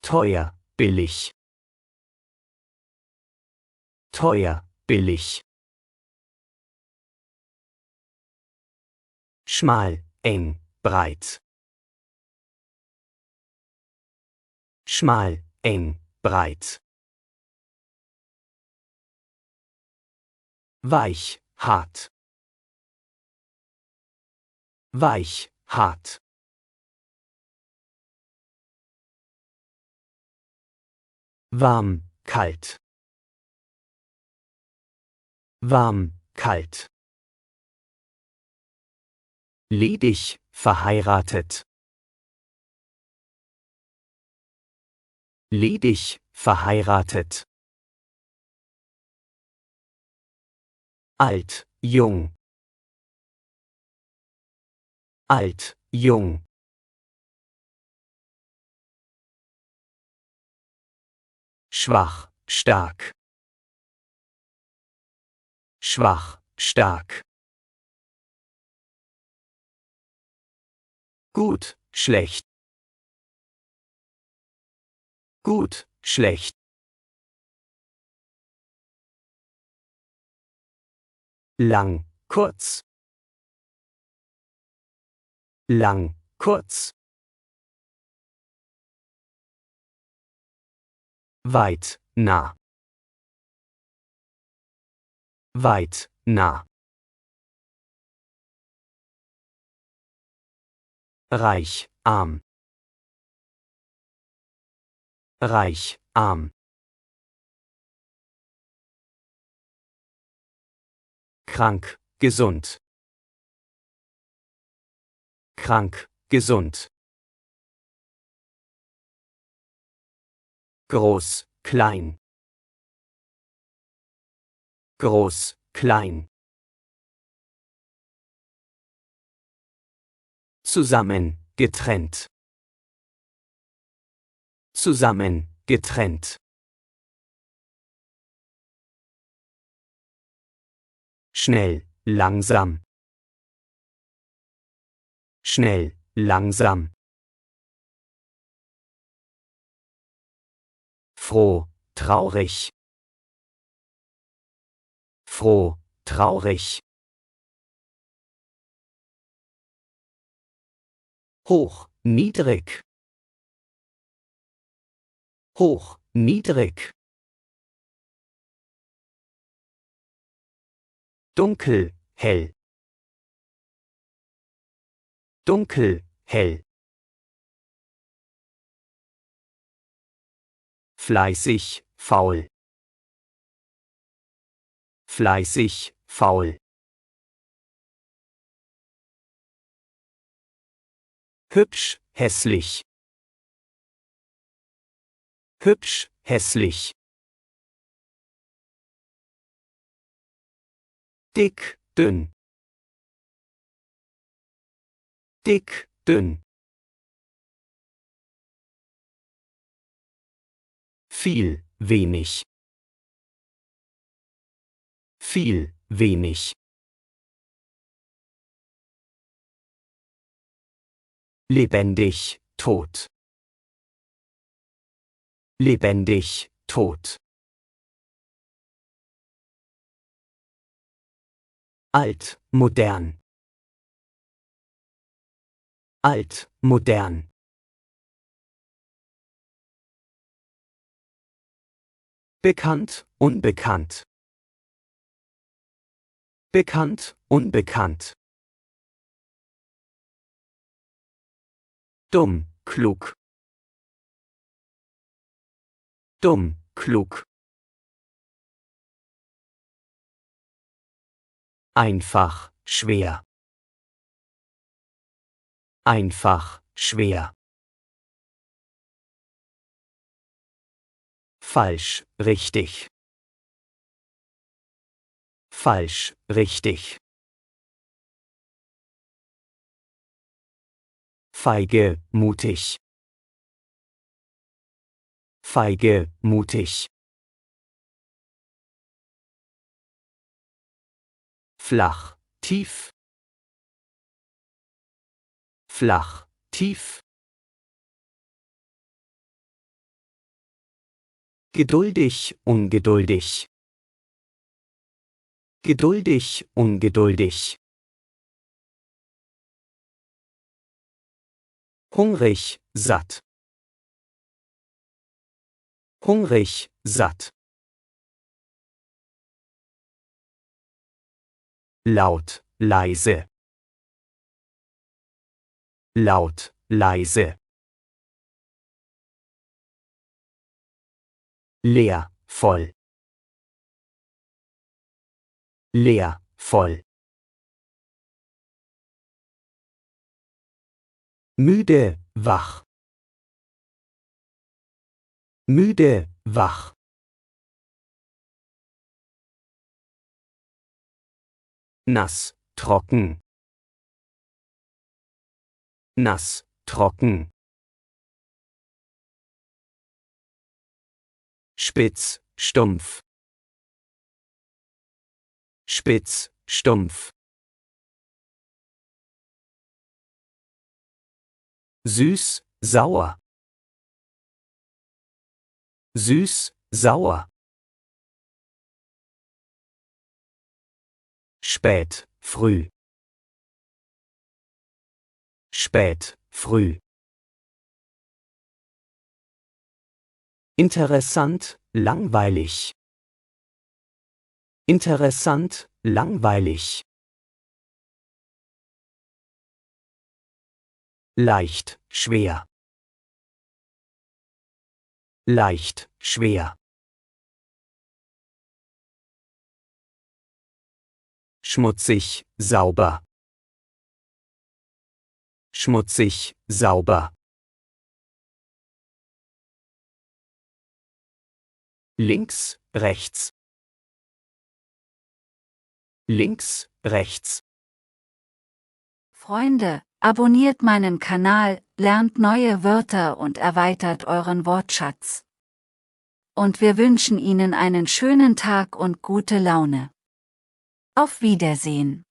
Teuer, billig. Teuer, billig. Schmal, eng, breit. Schmal, eng, breit. Weich, hart. Weich, hart. Warm, kalt. Warm, kalt. Ledig, verheiratet. Ledig, verheiratet. Alt, jung. Alt, jung. Schwach, stark. Schwach, stark. Gut, schlecht. Gut, schlecht. Lang, kurz. Lang, kurz. Weit, nah. Weit, nah. Reich, arm. Reich, arm. Krank, gesund. Krank, gesund. Groß, klein. Groß, klein. Zusammen, getrennt. Zusammen, getrennt. Schnell, langsam. Schnell, langsam. Froh, traurig. Froh, traurig. Hoch, niedrig. Hoch, niedrig. Dunkel, hell. Dunkel, hell. Fleißig, faul. Fleißig, faul. Hübsch, hässlich. Hübsch, hässlich. Dick, dünn. Dick, dünn. Viel, wenig. Viel, wenig. Lebendig, tot. Lebendig, tot. Alt, modern. Alt, modern. Bekannt, unbekannt. Bekannt, unbekannt. Dumm, klug. Dumm, klug. Einfach, schwer. Einfach, schwer. Falsch, richtig. Falsch, richtig. Feige, mutig. Feige, mutig. Flach, tief. Flach, tief. Geduldig, ungeduldig. Geduldig, ungeduldig. Hungrig, satt. Hungrig, satt. Laut, leise. Laut, leise. Leer, voll. Leer, voll. Müde, wach. Müde, wach. Nass, trocken. Nass, trocken. Spitz, stumpf. Spitz, stumpf. Süß, sauer. Süß, sauer. Spät, früh. Spät, früh. Interessant, langweilig. Interessant, langweilig. Leicht, schwer. Leicht, schwer. Schmutzig, sauber. Schmutzig, sauber. Links, rechts. Links, rechts. Freunde, abonniert meinen Kanal, lernt neue Wörter und erweitert euren Wortschatz. Und wir wünschen Ihnen einen schönen Tag und gute Laune. Auf Wiedersehen.